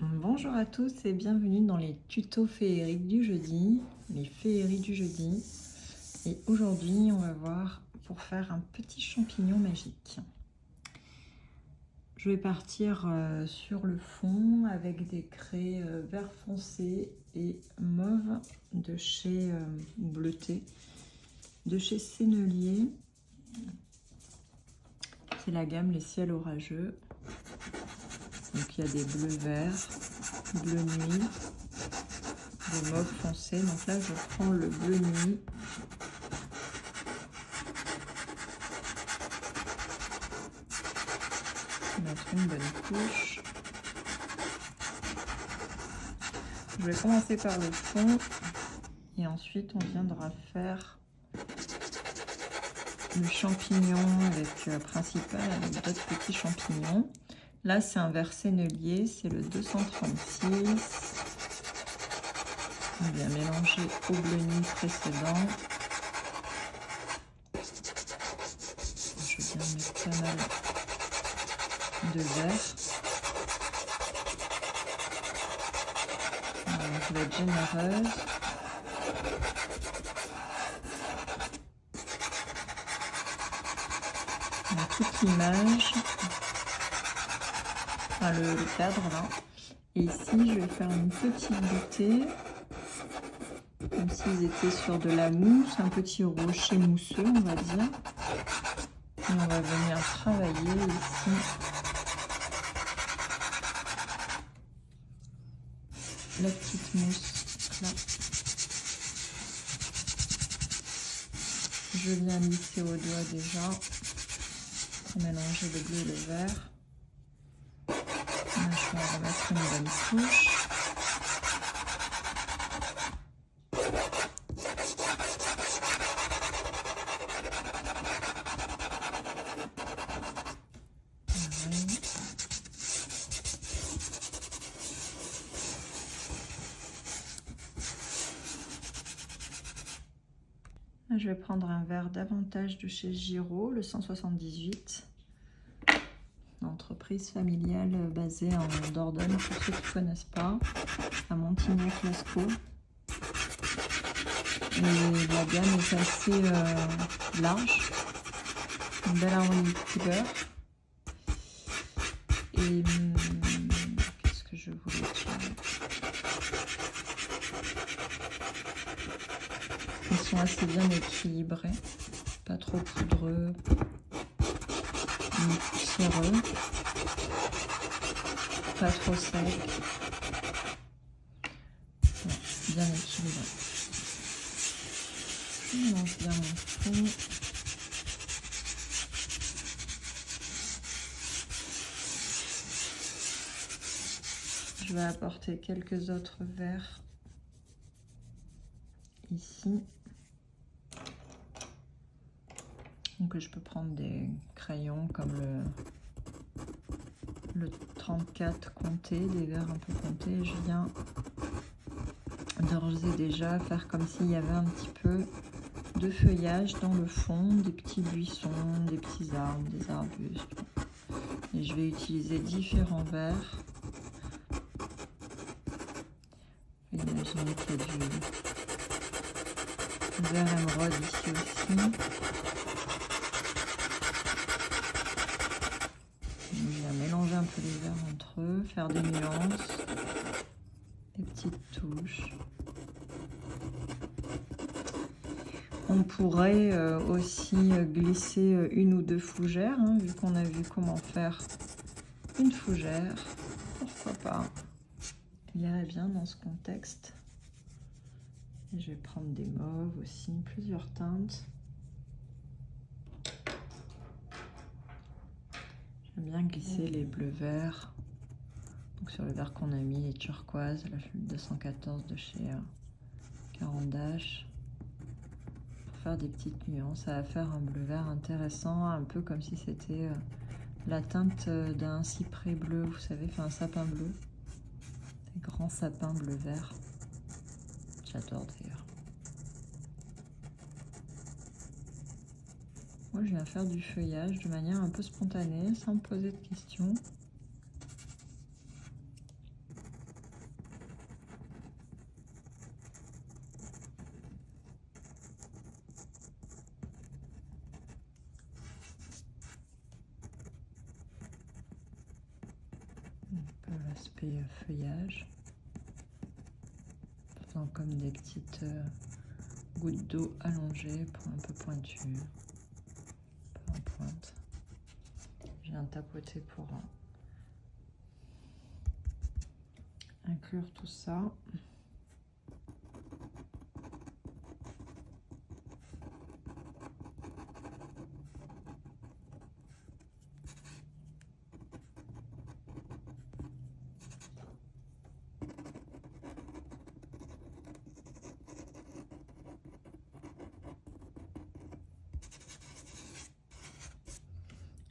Bonjour à tous et bienvenue dans les tutos féeriques du jeudi, les féeries du jeudi. Et aujourd'hui, on va voir pour faire un petit champignon magique. Je vais partir sur le fond avec des craies vert foncé et mauve de chez bleuté, de chez Sennelier. C'est la gamme Les Ciels Orageux. Donc il y a des bleus verts, bleu nuit, des mauves foncés. Donc là je prends le bleu nuit. Mettre une bonne couche. Je vais commencer par le fond et ensuite on viendra faire le champignon principal avec d'autres petits champignons. Là c'est un vert Sennelier, c'est le 236. On vient mélanger au bleu nuit précédent. Je viens mettre pas mal de vert. Alors, je vais être généreuse. Toute l'image, enfin le cadre là. Et ici, je vais faire une petite bouteille, comme s'ils étaient sur de la mousse, un petit rocher mousseux, on va dire. Et on va venir travailler ici la petite mousse là. Je viens lisser au doigt déjà pour mélanger le bleu et le vert. Là, je vais remettre une bonne couche. Je vais prendre un verre davantage de chez Giraud, le 178. Entreprise familiale basée en Dordogne, pour ceux qui ne connaissent pas, à Montignac-Lascaux. Et la gamme est assez large, une belle harmonie de couleurs. Et qu'est-ce que je voulais dire? Ils sont assez bien équilibrés, pas trop poudreux, ni poussiéreux, pas trop sec, bien équilibré. Je mélange bien mon fond. Je vais apporter quelques autres verres ici. Donc je peux prendre des crayons comme le 34 compté, des verres un peu comptés. Je viens d'ores et déjà faire comme s'il y avait un petit peu de feuillage dans le fond, des petits buissons, des petits arbres, des arbustes. Et je vais utiliser différents verres. Imaginez qu'il y a du vert émeraude ici aussi. Je viens mélanger un peu les verres entre eux, faire des nuances, des petites touches. On pourrait aussi glisser une ou deux fougères, hein, vu qu'on a vu comment faire une fougère. Pourquoi pas? Il irait bien dans ce contexte. Et je vais prendre des mauves aussi, plusieurs teintes. J'aime bien glisser les bleus verts. Donc sur le vert qu'on a mis, les turquoises, la 214 de chez Caran d'Ache. Pour faire des petites nuances, ça va faire un bleu vert intéressant, un peu comme si c'était la teinte d'un cyprès bleu, vous savez, enfin un sapin bleu. Des grands sapins bleu vert. J'adore d'ailleurs. Moi, je viens faire du feuillage de manière un peu spontanée, sans me poser de questions. l'aspect feuillage, faisant comme des petites gouttes d'eau allongées pour un peu pointues, un peu en pointe. Je viens tapoter pour inclure tout ça.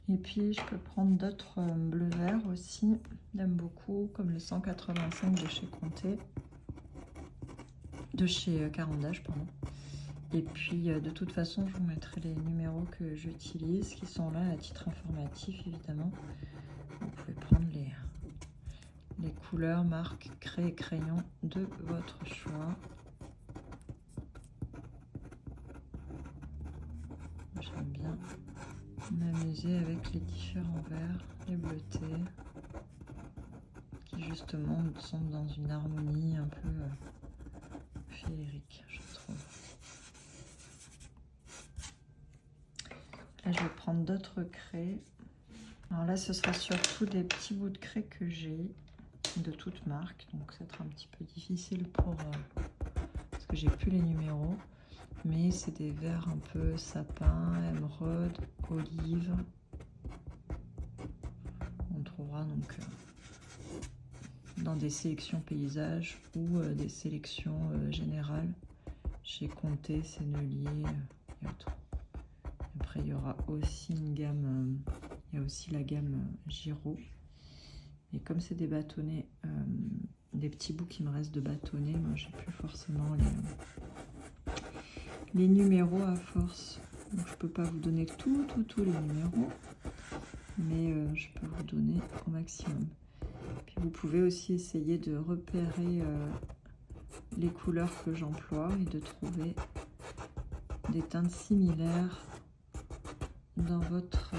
Et puis je peux prendre d'autres bleus verts aussi, j'aime beaucoup, comme le 185 de chez Conté, de chez Caran-d'Ache, pardon. Et puis de toute façon je vous mettrai les numéros que j'utilise, qui sont là à titre informatif évidemment. Vous pouvez prendre les couleurs, marques, craie et crayon de votre choix. J'aime bien m'amuser avec les différents verts, les bleutés, qui justement sont dans une harmonie un peu féerique, je trouve. Là, je vais prendre d'autres craies. Alors là, ce sera surtout des petits bouts de craie que j'ai de toutes marques, donc ça va être un petit peu difficile pour parce que j'ai plus les numéros. Mais c'est des verts un peu sapin, émeraude, olive. On trouvera donc dans des sélections paysages ou des sélections générales chez Conté, Sennelier et autres. Après, il y aura aussi une gamme, il y a aussi la gamme Giraud. Et comme c'est des bâtonnets, des petits bouts qui me restent de bâtonnets, moi j'ai plus forcément les numéros à force. Donc je peux pas vous donner tous les numéros, mais je peux vous donner au maximum. Puis vous pouvez aussi essayer de repérer les couleurs que j'emploie et de trouver des teintes similaires dans votre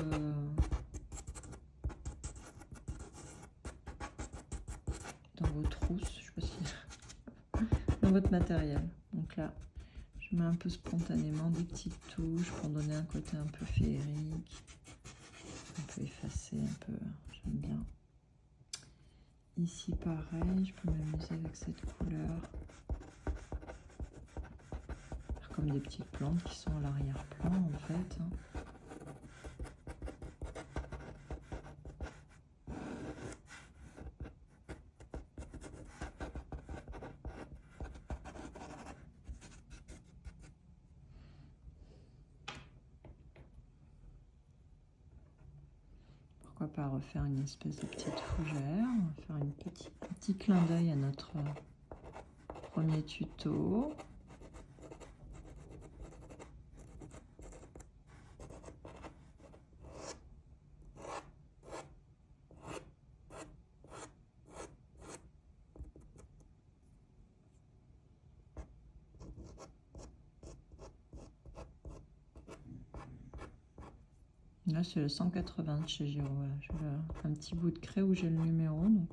dans vos trousses, je sais pas si dans votre matériel. Donc là, je mets un peu spontanément des petites touches pour donner un côté un peu féerique, un peu effacé, un peu, j'aime bien. Ici pareil, je peux m'amuser avec cette couleur. Comme des petites plantes qui sont à l'arrière-plan en fait. Pourquoi pas refaire une espèce de petite fougère. On va faire un petit clin d'œil à notre premier tuto. Là, c'est le 180 de chez Giraud. Voilà. J'ai un petit bout de craie où j'ai le numéro. Donc.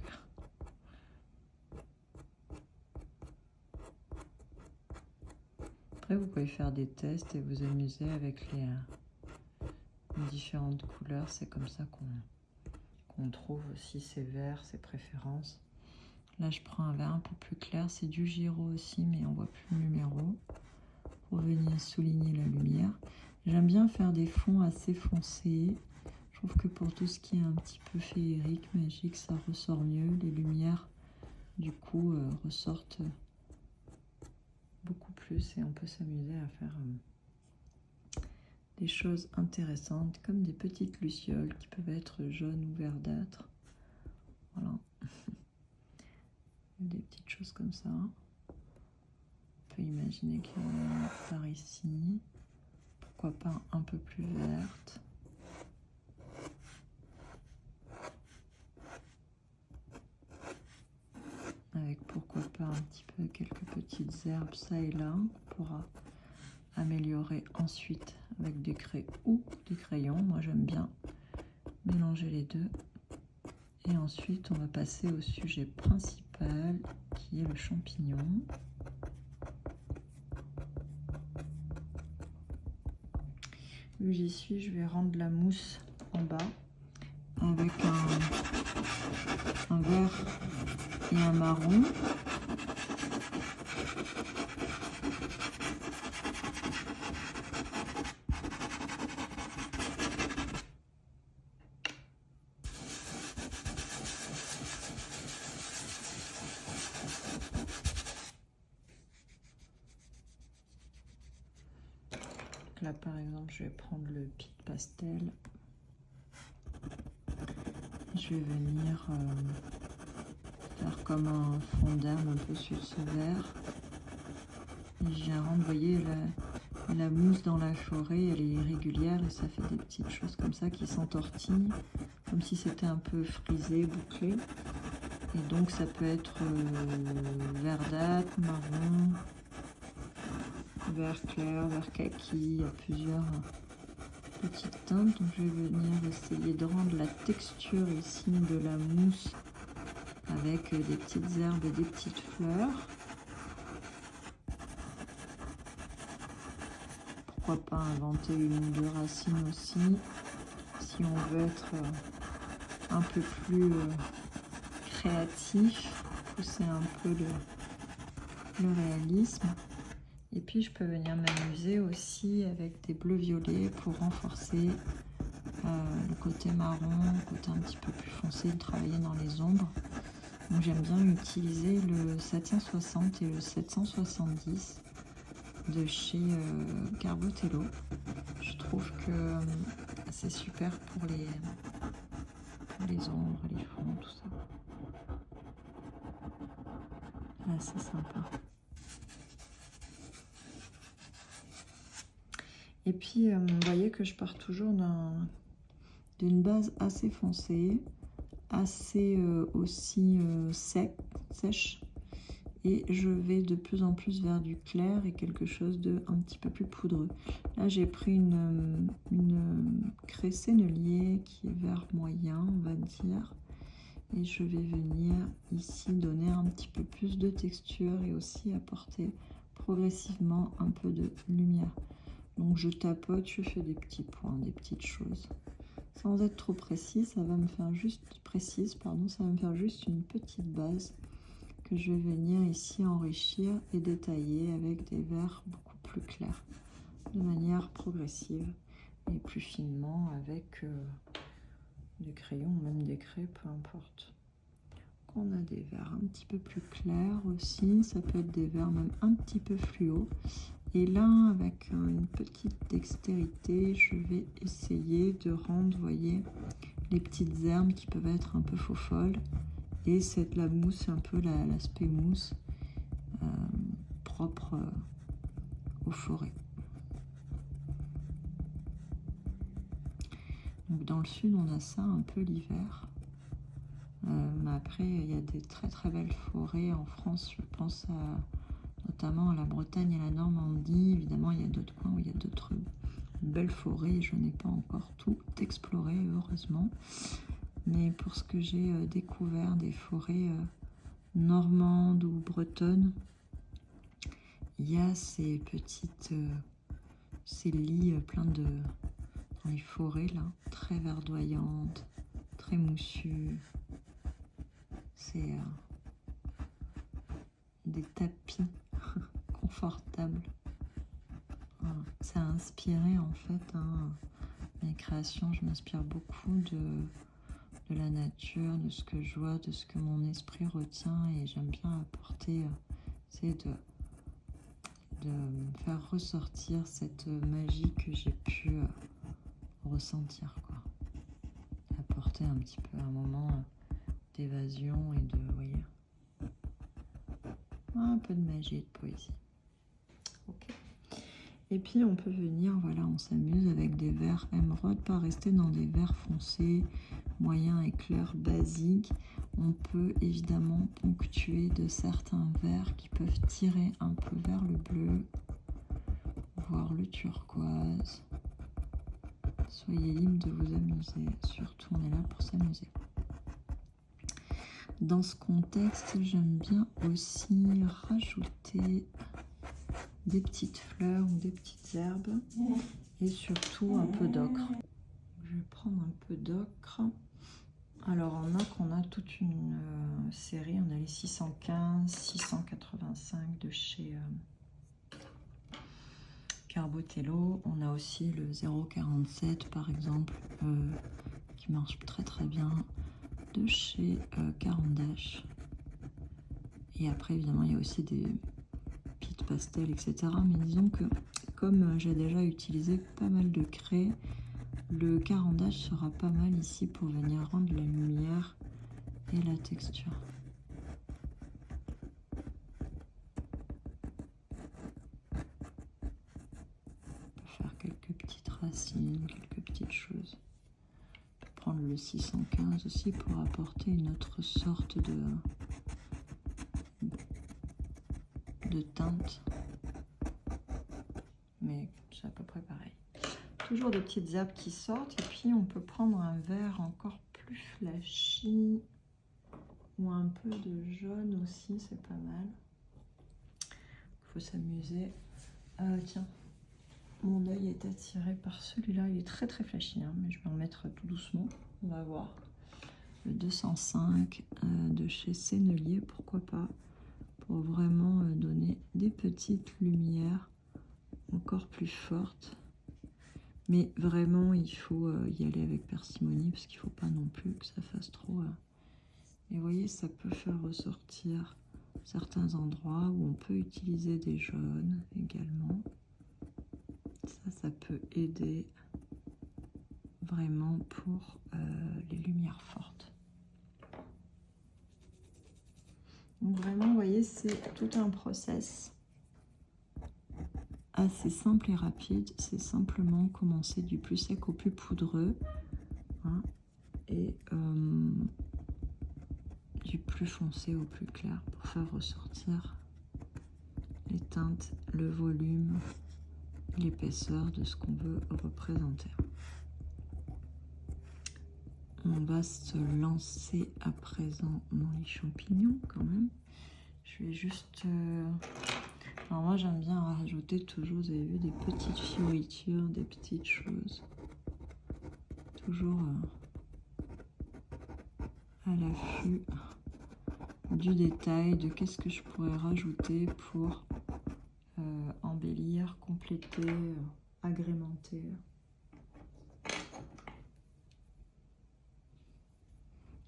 Après, vous pouvez faire des tests et vous amuser avec les différentes couleurs. C'est comme ça qu'on trouve aussi ses verts, ses préférences. Là, je prends un vert un peu plus clair. C'est du Giraud aussi, mais on voit plus le numéro. Pour venir souligner la lumière. J'aime bien faire des fonds assez foncés. Je trouve que pour tout ce qui est un petit peu féerique, magique, ça ressort mieux. Les lumières, du coup, ressortent beaucoup plus et on peut s'amuser à faire des choses intéressantes, comme des petites lucioles qui peuvent être jaunes ou verdâtres. Voilà. Des petites choses comme ça. On peut imaginer qu'il y en a par ici. Pourquoi pas un peu plus verte. Avec pourquoi pas un petit peu quelques petites herbes ça et là. On pourra améliorer ensuite avec des craies ou des crayons. Moi j'aime bien mélanger les deux Et ensuite, on va passer au sujet principal, qui est le champignon. Vu que j'y suis, je vais rendre la mousse en bas avec un vert et un marron. Là, par exemple, je vais prendre le Pic Pastel. Je vais venir faire comme un fond d'herbe un peu sur ce vert. Et je viens rendre, vous voyez, la mousse dans la forêt, elle est irrégulière et ça fait des petites choses comme ça qui s'entortillent, comme si c'était un peu frisé, bouclé. Et donc, ça peut être verdâtre, marron, vert clair, vert kaki, il y a plusieurs petites teintes. Donc je vais venir essayer de rendre la texture ici de la mousse avec des petites herbes et des petites fleurs. Pourquoi pas inventer une ou deux racines aussi, si on veut être un peu plus créatif, pousser un peu le réalisme. Et puis je peux venir m'amuser aussi avec des bleus violets pour renforcer le côté marron, le côté un petit peu plus foncé, de travailler dans les ombres. Donc j'aime bien utiliser le 760 et le 770 de chez Garbotello. Je trouve que c'est super pour les ombres, les fonds, tout ça. C'est sympa. Et puis, vous voyez que je pars toujours d'une base assez foncée, assez aussi sèche. Et je vais de plus en plus vers du clair et quelque chose de un petit peu plus poudreux. Là, j'ai pris une craie sennelier qui est vert moyen, on va dire. Et je vais venir ici donner un petit peu plus de texture et aussi apporter progressivement un peu de lumière. Donc je tapote, je fais des petits points, des petites choses. Sans être trop précis, ça va me faire juste ça va me faire juste une petite base que je vais venir ici enrichir et détailler avec des verts beaucoup plus clairs, de manière progressive et plus finement avec des crayons, même des craies, peu importe. Donc on a des verts un petit peu plus clairs aussi, ça peut être des verts même un petit peu fluo. Et là, avec une petite dextérité, je vais essayer de rendre, vous voyez, les petites herbes qui peuvent être un peu faux-folles. Et c'est la mousse, un peu l'aspect mousse propre aux forêts. Donc dans le sud, on a ça un peu l'hiver. Mais après, il y a des très très belles forêts en France, je pense notamment à la Bretagne et la Normandie. Évidemment, il y a d'autres coins où il y a d'autres belles forêts. Je n'ai pas encore tout exploré, heureusement. Mais pour ce que j'ai découvert des forêts normandes ou bretonnes, il y a ces petites, ces lits pleins de, dans les forêts là, très verdoyantes, très moussues. C'est des tapis confortables. Voilà. Ça a inspiré en fait mes créations. Je m'inspire beaucoup de la nature, de ce que je vois, de ce que mon esprit retient, et j'aime bien apporter, c'est de faire ressortir cette magie que j'ai pu ressentir, quoi. Apporter un petit peu un moment d'évasion et de, vous voyez, un peu de magie et de poésie. Ok. Et puis on peut venir, voilà, on s'amuse avec des verts émeraude, pas rester dans des verts foncés, moyens et clairs basiques. On peut évidemment ponctuer de certains verts qui peuvent tirer un peu vers le bleu, voire le turquoise. Soyez libre de vous amuser, surtout on est là pour s'amuser. Dans ce contexte, j'aime bien aussi rajouter des petites fleurs ou des petites herbes et surtout un peu d'ocre. Je vais prendre un peu d'ocre. Alors en ocre, on a toute une série, on a les 615, 685 de chez Carbotello. On a aussi le 047 par exemple, qui marche très très bien, de chez Caran d'Ache. Et après évidemment il y a aussi des petites pastels, etc. Mais disons que comme j'ai déjà utilisé pas mal de craie, le Caran d'Ache sera pas mal ici pour venir rendre la lumière et la texture. On peut faire quelques petites racines, quelques petites choses. On peut prendre le 615 aussi pour apporter une autre sorte de teinte. Mais c'est à peu près pareil. Toujours des petites herbes qui sortent. Et puis on peut prendre un vert encore plus flashy. Ou un peu de jaune aussi, c'est pas mal. Il faut s'amuser. Tiens, mon œil est attiré par celui-là. Il est très très flashy, hein, mais je vais en mettre tout doucement. On va voir. Le 205 de chez Sennelier, pourquoi pas. Pour vraiment donner des petites lumières encore plus fortes. Mais vraiment, il faut y aller avec parcimonie parce qu'il ne faut pas non plus que ça fasse trop... Et vous voyez, ça peut faire ressortir certains endroits où on peut utiliser des jaunes également. Ça peut aider vraiment pour les lumières fortes. Donc vraiment, vous voyez, c'est tout un process assez simple et rapide. C'est simplement commencer du plus sec au plus poudreux. Hein, et... du plus foncé au plus clair pour faire ressortir les teintes, le volume, l'épaisseur de ce qu'on veut représenter. On va se lancer à présent dans les champignons quand même. Je vais juste... Alors moi j'aime bien rajouter toujours, vous avez vu, des petites fioritures, des petites choses. Toujours à l'affût du détail, de qu'est-ce que je pourrais rajouter pour embellir, compléter, agrémenter.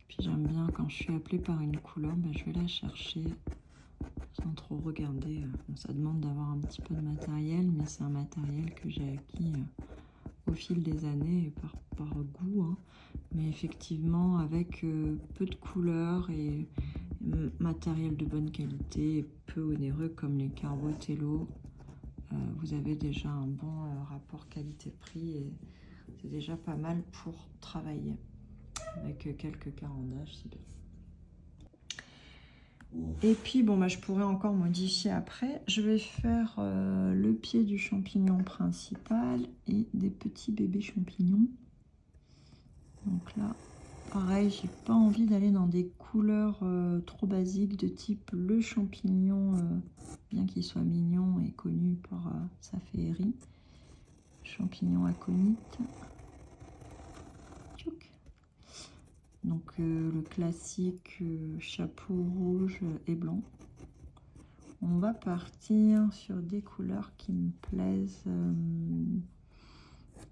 Puis j'aime bien quand je suis appelée par une couleur, ben, je vais la chercher sans trop regarder. Bon, ça demande d'avoir un petit peu de matériel, mais c'est un matériel que j'ai acquis au fil des années et par goût. Hein. Mais effectivement, avec peu de couleurs et matériel de bonne qualité, peu onéreux comme les Carbotello, vous avez déjà un bon rapport qualité-prix et c'est déjà pas mal pour travailler. Avec quelques Caran d'Ache, c'est bien. Et puis, bon, bah, je pourrais encore modifier après. Je vais faire le pied du champignon principal et des petits bébés champignons. Donc là, pareil, j'ai pas envie d'aller dans des couleurs trop basiques de type le champignon, bien qu'il soit mignon et connu pour sa féerie. Champignon aconite. Tchouk. Donc le classique chapeau rouge et blanc. On va partir sur des couleurs qui me plaisent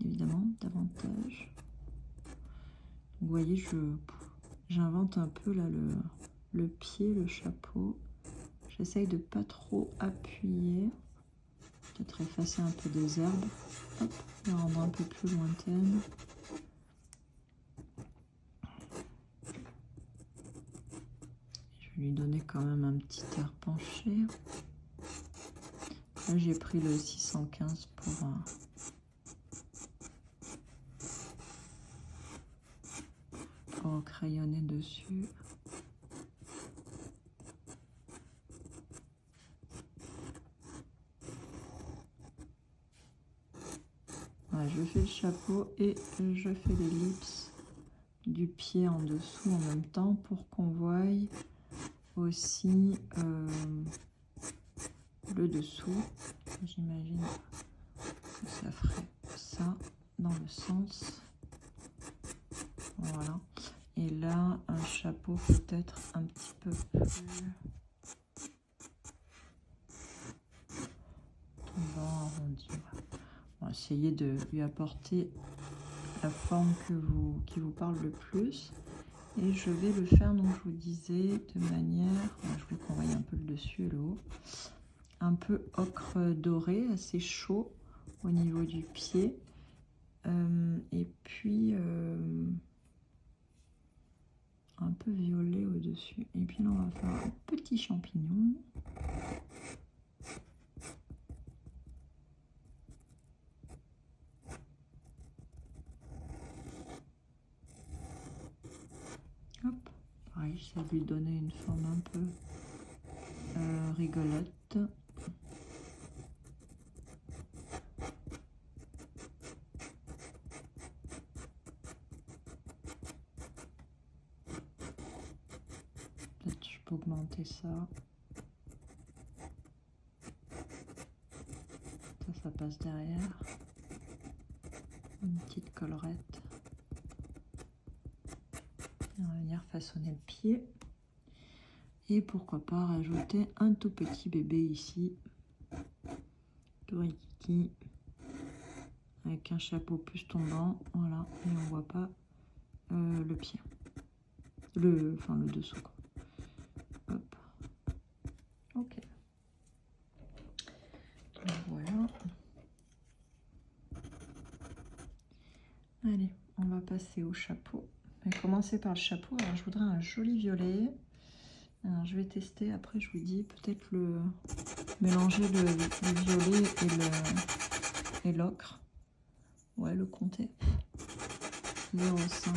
évidemment davantage. Vous voyez, j'invente un peu là le pied, le chapeau. J'essaye de pas trop appuyer. Peut-être effacer un peu des herbes. Hop, les rendre un peu plus lointaines. Je vais lui donner quand même un petit air penché. Là, j'ai pris le 615 pour crayonner dessus. Voilà, je fais le chapeau et je fais l'ellipse du pied en dessous en même temps pour qu'on voie aussi le dessous. J'imagine que ça ferait ça dans le sens. Voilà. Et là, un chapeau peut-être un petit peu plus tombant, arrondi. Voilà. On va essayer de lui apporter la forme qui vous parle le plus. Et je vais le faire, donc je vous disais, de manière, je voulais qu'on voie un peu le dessus et le haut, un peu ocre doré, assez chaud au niveau du pied. Et puis un peu violet au-dessus. Et puis là, on va faire un petit champignon. Hop, pareil, j'essaie de lui donner une forme un peu rigolote. Peut-être je peux augmenter ça. Ça passe derrière. Une petite collerette. On va venir façonner le pied. Et pourquoi pas rajouter un tout petit bébé ici. Torikiki. Avec un chapeau plus tombant. Voilà. Et on voit pas le pied. Enfin le dessous, quoi. Hop. Ok. Donc, voilà. Allez, on va passer au chapeau. Je vais commencer par le chapeau. Alors, je voudrais un joli violet. Alors, je vais tester. Après, je vous dis peut-être mélanger le violet et l'ocre. Ouais, le compter. 0,5.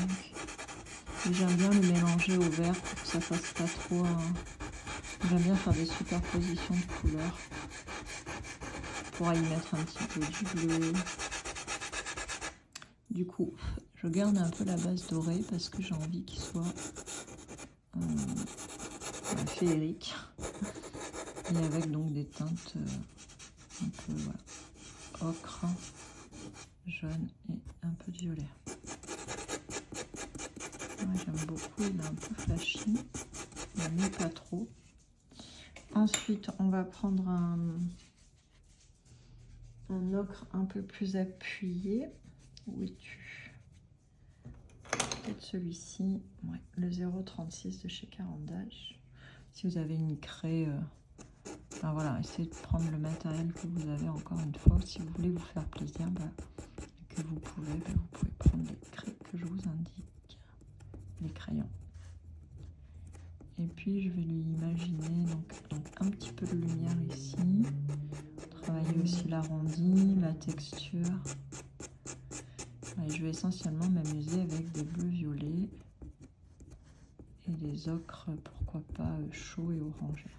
Et j'aime bien le mélanger au vert pour que ça fasse pas trop. J'aime bien faire des superpositions de couleurs. On pourra y mettre un petit peu du bleu. Du coup, je garde un peu la base dorée parce que j'ai envie qu'il soit féerique. Et avec donc des teintes un peu voilà, ocre, jaune et un peu de violet. Ouais, j'aime beaucoup, il est un peu flashy, mais pas trop. Ensuite, on va prendre un ocre un peu plus appuyé. Où es-tu? Peut-être celui-ci, ouais, le 0,36 de chez Caran-d'Ache. Si vous avez une craie, enfin voilà, essayez de prendre le matériel que vous avez encore une fois. Si vous voulez vous faire plaisir, que vous pouvez prendre les craies que je vous indique, les crayons. Et puis je vais lui imaginer donc un petit peu de lumière ici. Travailler aussi l'arrondi, la texture. Et je vais essentiellement m'amuser avec des bleus violets et des ocres, pourquoi pas chauds et orangés.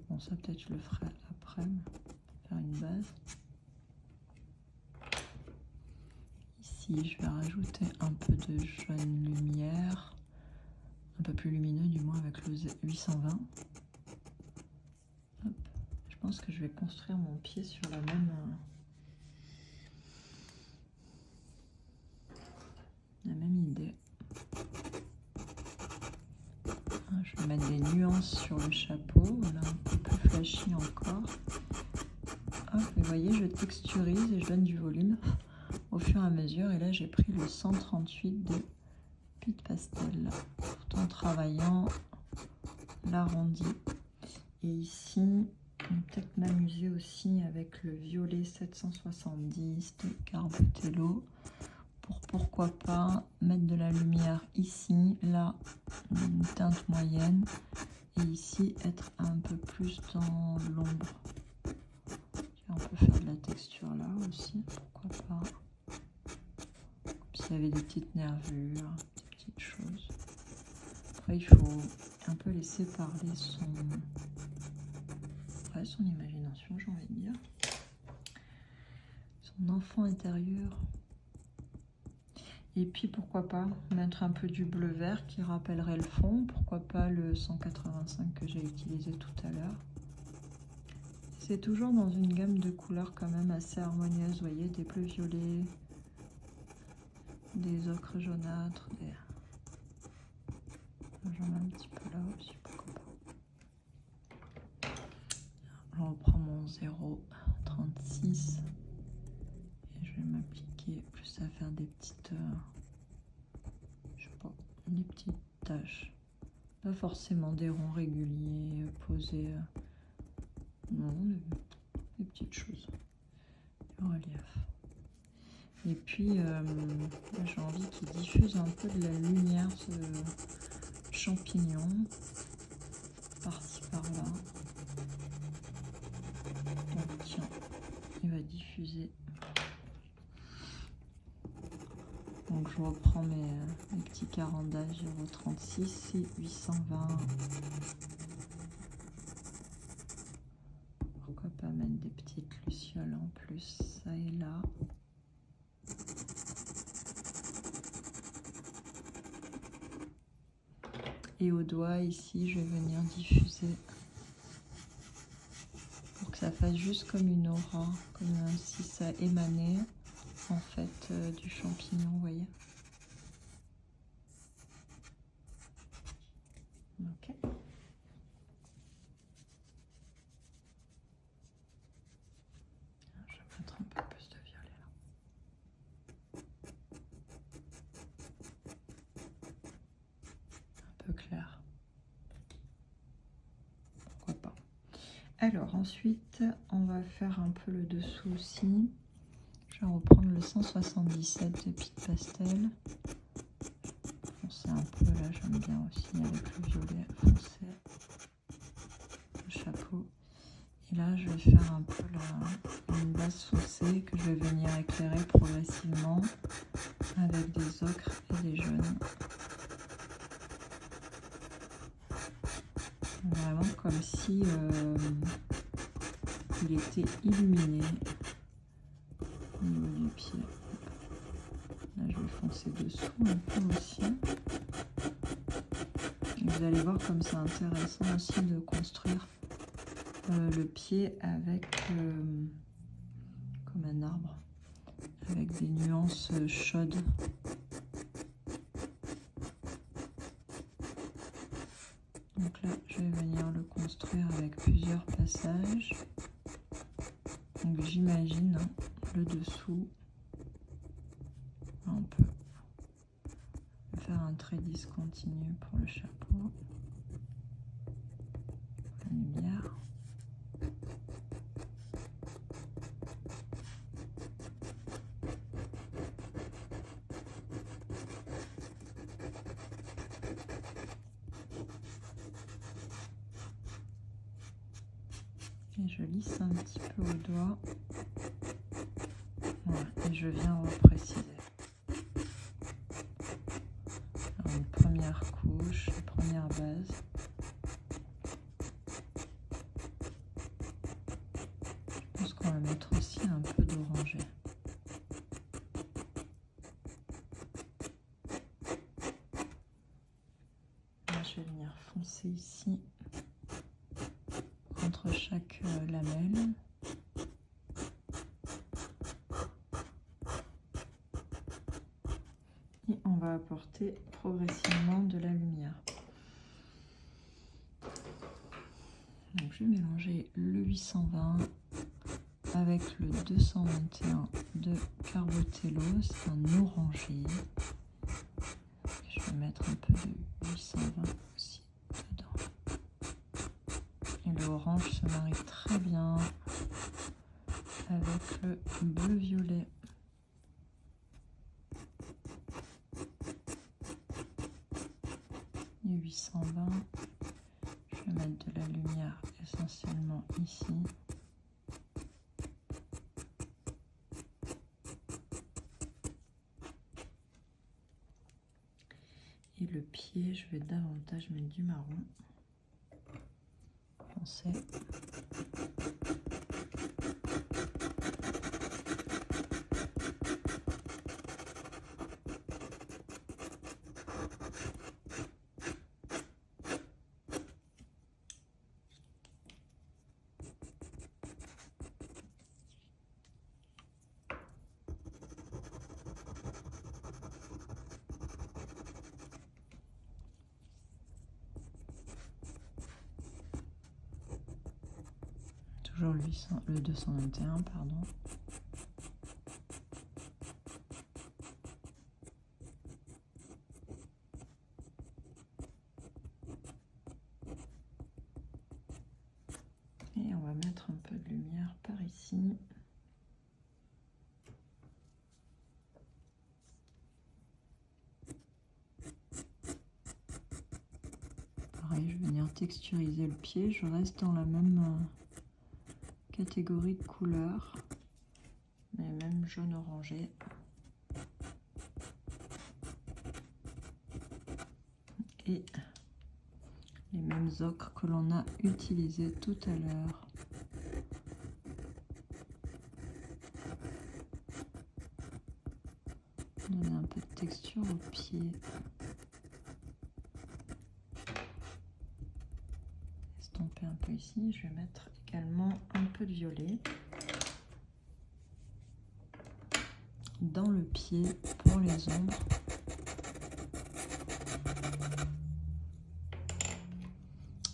Bon, ça peut-être je le ferai après, faire une base. Ici, je vais rajouter un peu de jaune lumière, un peu plus lumineux du moins avec le 820. Hop. Je pense que je vais construire mon pied sur la même idée. Je vais mettre des nuances sur le chapeau, voilà, un peu plus flashy encore. Hop, vous voyez, je texturise et je donne du volume au fur et à mesure. Et là, j'ai pris le 138 de Pitt Pastel, tout en travaillant l'arrondi. Et ici, je vais peut-être m'amuser aussi avec le violet 770 de Garbutello. Pourquoi pas mettre de la lumière ici, là, une teinte moyenne, et ici être un peu plus dans l'ombre. On peut faire de la texture là aussi, pourquoi pas. Comme s'il y avait des petites nervures, des petites choses. Après, il faut un peu laisser parler son imagination, j'ai envie de dire. Son enfant intérieur. Et puis pourquoi pas mettre un peu du bleu vert qui rappellerait le fond. Pourquoi pas le 185 que j'ai utilisé tout à l'heure. C'est toujours dans une gamme de couleurs quand même assez harmonieuse. Vous voyez, des bleus violets, des ocres jaunâtres, j'en ai un petit peu là aussi, pourquoi pas. Je reprends mon 0,36 et je vais m'appliquer plus à faire des petites, je sais pas, des petites taches. Pas forcément des ronds réguliers posés, non, des petites choses, du relief. Et puis j'ai envie qu'il diffuse un peu de la lumière, ce champignon, par-ci par-là. Donc tiens, il va diffuser. Donc je reprends mes petits carandages 0,36 et 820. Pourquoi pas mettre des petites lucioles en plus, ça et là. Et au doigt ici, je vais venir diffuser pour que ça fasse juste comme une aura, comme si ça émanait en fait du champignon, vous voyez. Ok. Je vais mettre un peu plus de violet là. Un peu clair. Pourquoi pas. Alors ensuite, on va faire un peu le dessous aussi. Je vais reprendre le 177 de Pic Pastel. Foncer un peu là, j'aime bien aussi avec le violet foncé. Le chapeau. Et là, je vais faire un peu une base foncée que je vais venir éclairer progressivement avec des ocres et des jaunes. Vraiment comme si il était illuminé au niveau du pied. Là, je vais foncer dessous un peu aussi. Et vous allez voir comme c'est intéressant aussi de construire le pied avec comme un arbre, avec des nuances chaudes. Donc là, je vais venir le construire avec plusieurs passages. Donc j'imagine le dessous. On peut faire un trait discontinu pour le chapeau. La lumière. Et je lisse un petit peu au doigt. Voilà, et je viens repréciser. Alors, une première couche, une première base. Je pense qu'on va mettre aussi un peu d'orangé. Là, je vais venir foncer ici entre chaque lamelle. Et on va apporter progressivement de la lumière. Donc je vais mélanger le 820 avec le 221 de Carbotello, c'est un orangé. Je vais mettre un peu de 820 aussi dedans. Et l'orange se marie très bien avec le bleu-violet. Et 820, je vais mettre de la lumière essentiellement ici. Et le pied, je vais davantage mettre du marron foncé. Toujours le 221, pardon. Et on va mettre un peu de lumière par ici. Pareil, je vais venir texturiser le pied. Je reste dans la même catégorie de couleurs, mais même jaune orangé. Et les mêmes ocres que l'on a utilisés tout à l'heure. Donner un peu de texture au pied. Estomper un peu ici. Je vais mettre également un peu de violet dans le pied pour les ombres.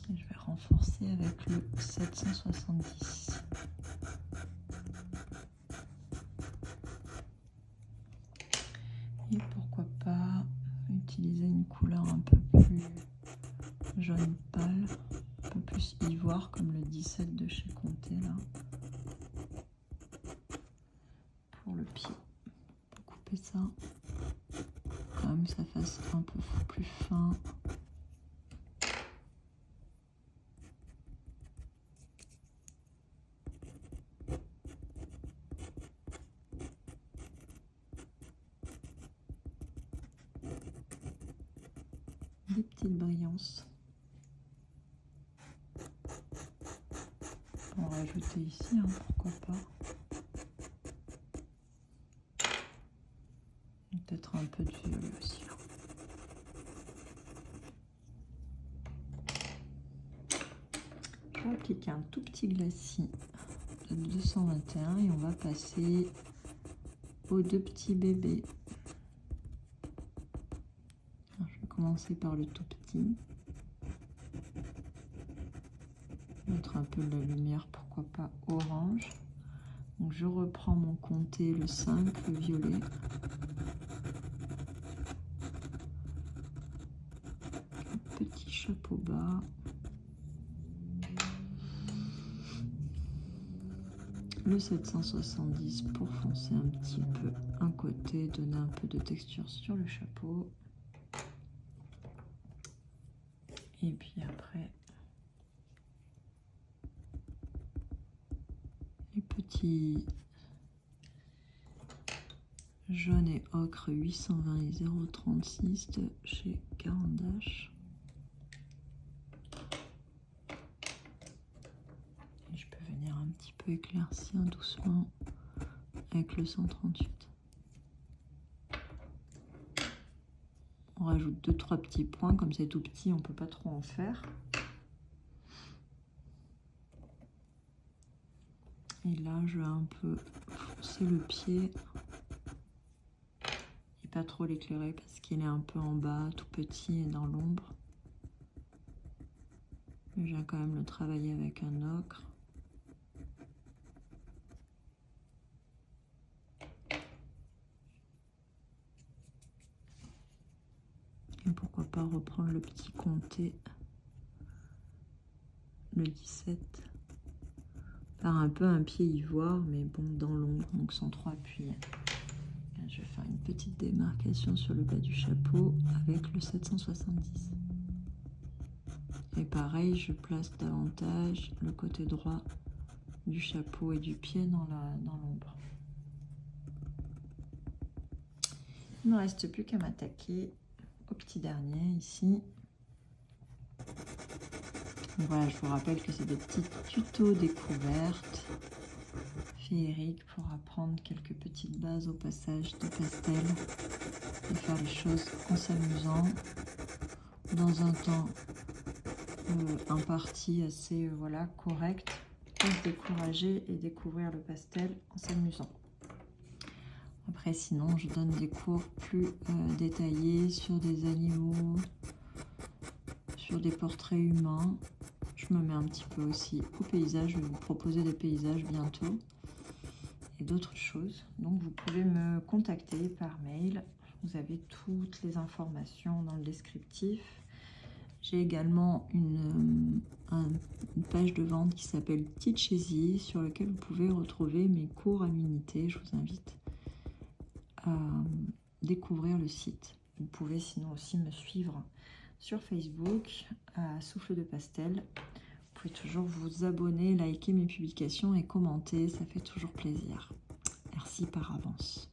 Et je vais renforcer avec le 770. Et pourquoi pas utiliser une couleur un peu plus jaune pâle, un peu plus ivoire comme le 17 de chez Conté là. Pour le pied. On peut couper ça. Quand même ça fasse un peu plus fin. Des petites brillances. On va rajouter ici, hein, pourquoi pas. Peut-être un peu de violet aussi. Je vais appliquer un tout petit glacis de 221 et on va passer aux deux petits bébés. Alors, je vais commencer par le tout petit. Mettre un peu de la lumière, pourquoi pas orange. Donc je reprends mon Conté, le 5, le violet. Un petit chapeau bas. Le 770 pour foncer un petit peu un côté, donner un peu de texture sur le chapeau. Et puis après, les petits jaune et ocre 820 et 036 de chez Caran d'Ache. Et je peux venir un petit peu éclaircir doucement avec le 138. On rajoute 2-3 petits points, comme c'est tout petit, on peut pas trop en faire. Et là, je vais un peu foncer le pied et pas trop l'éclairer parce qu'il est un peu en bas, tout petit et dans l'ombre. Mais je vais quand même le travailler avec un ocre. Et pourquoi pas reprendre le petit Conté, le 17. Faire un peu un pied ivoire, mais bon, dans l'ombre, donc sans trop appuyer. Là, je vais faire une petite démarcation sur le bas du chapeau avec le 770. Et pareil, je place davantage le côté droit du chapeau et du pied dans l'ombre. Il ne me reste plus qu'à m'attaquer au petit dernier ici. Donc voilà, je vous rappelle que c'est des petits tutos découvertes féeriques pour apprendre quelques petites bases au passage de pastel et faire les choses en s'amusant dans un temps imparti assez voilà, correct pour se décourager et découvrir le pastel en s'amusant. Après sinon je donne des cours plus détaillés sur des animaux, sur des portraits humains. Je me mets un petit peu aussi au paysage. Je vais vous proposer des paysages bientôt et d'autres choses. Donc vous pouvez me contacter par mail. Vous avez toutes les informations dans le descriptif. J'ai également une page de vente qui s'appelle Teach-Easy, sur laquelle vous pouvez retrouver mes cours à l'unité. Je vous invite à découvrir le site. Vous pouvez sinon aussi me suivre sur Facebook à Souffle de Pastel. Vous pouvez toujours vous abonner, liker mes publications et commenter, ça fait toujours plaisir. Merci par avance.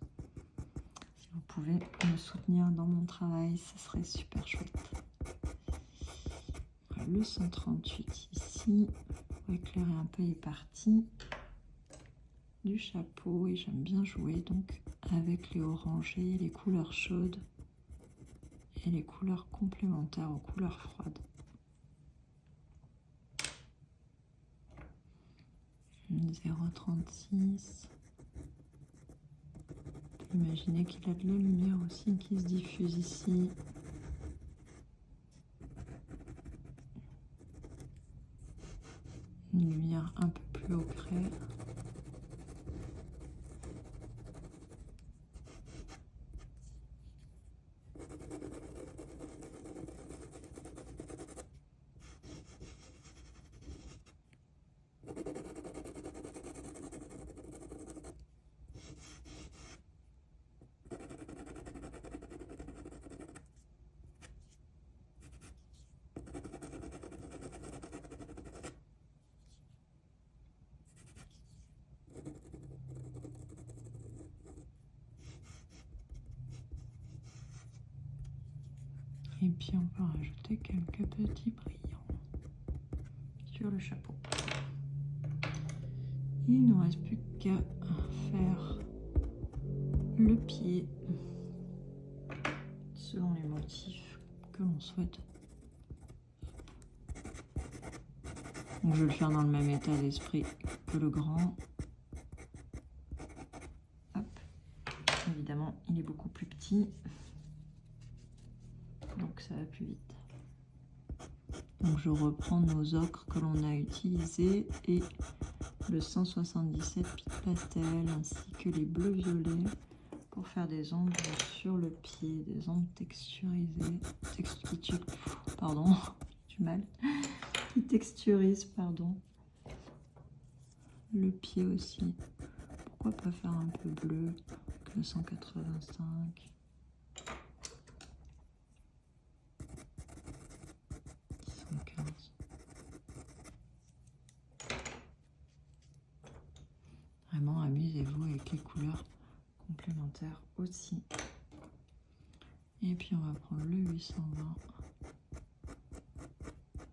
Si vous pouvez me soutenir dans mon travail, ce serait super chouette. Le 138 ici, pour éclairer un peu les parties du chapeau, et j'aime bien jouer donc avec les orangés, les couleurs chaudes et les couleurs complémentaires aux couleurs froides. Une 0,36. Imaginez qu'il y a de la lumière aussi qui se diffuse ici. Une lumière un peu plus au craie. Et puis on peut rajouter quelques petits brillants sur le chapeau. Il ne nous reste plus qu'à faire le pied selon les motifs que l'on souhaite. Donc je vais le faire dans le même état d'esprit que le grand. Hop. Évidemment, il est beaucoup plus petit. Donc ça va plus vite. Donc je reprends nos ocres que l'on a utilisés et le 177 Pic Pastel ainsi que les bleus violets pour faire des ombres sur le pied, des ombres texturisées, pardon, du mal, qui texturisent, pardon, le pied aussi. Pourquoi pas faire un peu bleu, le 185. Vraiment, amusez-vous avec les couleurs complémentaires aussi. Et puis on va prendre le 820.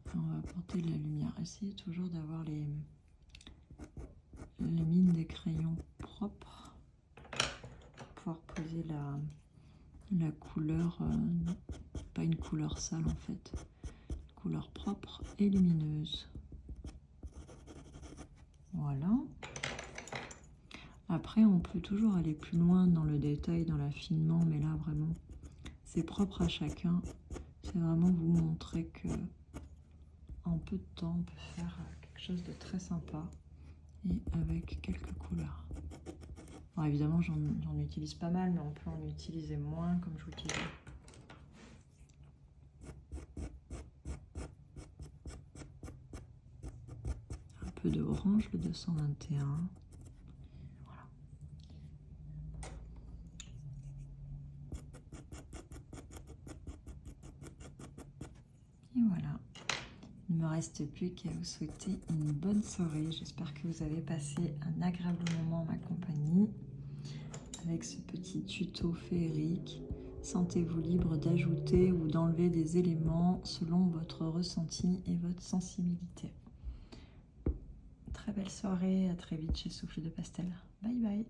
Et on va apporter de la lumière. Essayez toujours d'avoir les mines des crayons propres pour pouvoir poser la couleur, pas une couleur sale en fait, une couleur propre et lumineuse. Voilà. Après, on peut toujours aller plus loin dans le détail, dans l'affinement, mais là, vraiment, c'est propre à chacun. C'est vraiment vous montrer que en peu de temps, on peut faire quelque chose de très sympa et avec quelques couleurs. Alors évidemment, j'en utilise pas mal, mais on peut en utiliser moins, comme je vous disais. Un peu de orange, le 221. Et voilà, il ne me reste plus qu'à vous souhaiter une bonne soirée. J'espère que vous avez passé un agréable moment en ma compagnie avec ce petit tuto féerique. Sentez-vous libre d'ajouter ou d'enlever des éléments selon votre ressenti et votre sensibilité. Très belle soirée, à très vite chez Souffle de Pastel. Bye bye.